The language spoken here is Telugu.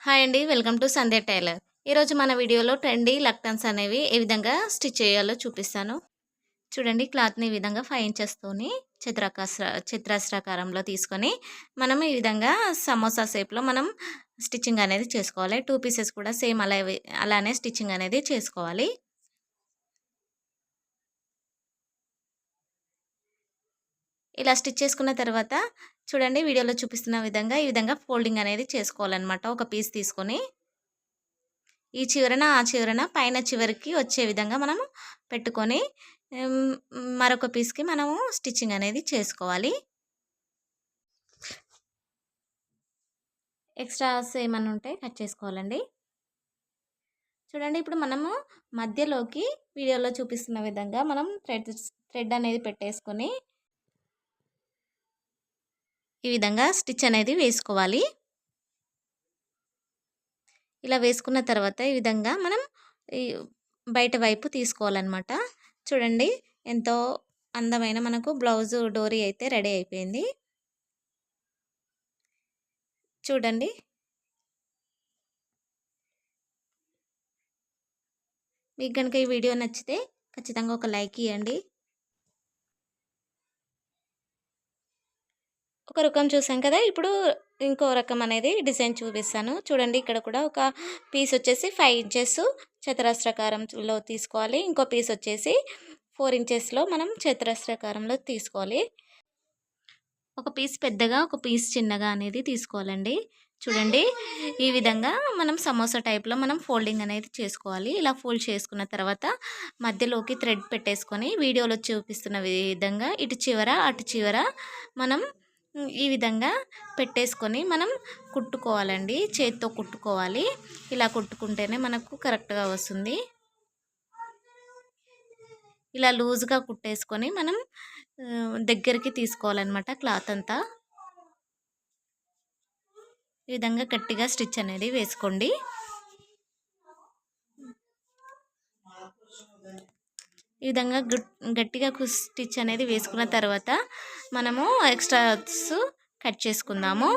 హాయ్ అండి. Welcome to Sandhya tailor. ఈరోజు మన వీడియోలో ట్రెండీ లక్టన్స్ అనేవి ఏ విధంగా స్టిచ్ చేయాలో చూపిస్తాను. చూడండి, క్లాత్‌ని ఈ విధంగా 5 ఇంచెస్తోని చతురస్రాకారంలో తీసుకొని, మనం ఈ విధంగా సమోసా షేప్‌లో మనం స్టిచ్చింగ్ అనేది చేసుకోవాలి. 2 పీసెస్ కూడా సేమ్ అలానే స్టిచ్చింగ్ అనేది చేసుకోవాలి. ఇలా స్టిచ్ చేసుకున్న తర్వాత చూడండి, వీడియోలో చూపిస్తున్న విధంగా ఈ విధంగా ఫోల్డింగ్ అనేది చేసుకోవాలనమాట. ఒక పీస్ తీసుకొని ఈ చివరన, ఆ చివరన పైన చివరికి వచ్చే విధంగా మనము పెట్టుకొని హ్మ్, మరొక పీస్‌కి మనము స్టిచ్చింగ్ అనేది చేసుకోవాలి. ఎక్స్‌ట్రాస్ ఏమన్నా ఉంటే కట్ చేసుకోవాలండి. చూడండి, ఇప్పుడు మనము మధ్యలోకి వీడియోలో చూపిస్తున్న విధంగా మనం థ్రెడ్ అనేది పెట్టేసుకొని ఈ విధంగా స్టిచ్ అనేది వేసుకోవాలి. ఇలా వేసుకున్న తర్వాత ఈ విధంగా మనం ఈ బయట వైపు తీసుకోవాలన్నమాట. చూడండి, ఎంతో అందమైన మనకు బ్లౌజు డోరీ అయితే రెడీ అయిపోయింది. చూడండి, మీకు గనుక ఈ వీడియో నచ్చితే ఖచ్చితంగా ఒక లైక్ ఇయ్యండి. ఒక రకం చూసాం కదా! ఇప్పుడు ఇంకో రకం అనేది డిజైన్ చూపిస్తాను. చూడండి, ఇక్కడ కూడా ఒక పీస్ వచ్చేసి 5 ఇంచెస్ చతురస్రాకారంలో తీసుకోవాలి. ఇంకో పీస్ వచ్చేసి 4 ఇంచెస్‌లో మనం చతురస్రాకారంలో తీసుకోవాలి. ఒక పీస్ పెద్దగా, ఒక పీస్ చిన్నగా అనేది తీసుకోవాలండి. చూడండి, ఈ విధంగా మనం సమోసా టైప్‌లో మనం ఫోల్డింగ్ అనేది చేసుకోవాలి. ఇలా ఫోల్డ్ చేసుకున్న తర్వాత మధ్యలోకి థ్రెడ్ పెట్టేసుకొని వీడియోలో చూపిస్తున్న విధంగా ఇటు చివర, అటు చివర మనం ఈ విధంగా పెట్టేసుకొని మనం కుట్టుకోవాలండి. చేత్తో కుట్టుకోవాలి. ఇలా కుట్టుకుంటేనే మనకు కరెక్ట్‌గా వస్తుంది. ఇలా లూజ్‌గా కుట్టేసుకొని మనం దగ్గరికి తీసుకోవాలన్నమాట క్లాత్ అంతా. ఈ విధంగా గట్టిగా స్టిచ్ అనేది వేసుకోండి. ఈ విధంగా గట్టిగా స్టిచ్ అనేది వేసుకున్న తర్వాత మనము ఎక్స్ట్రాస్ కట్ చేసుకుందాము.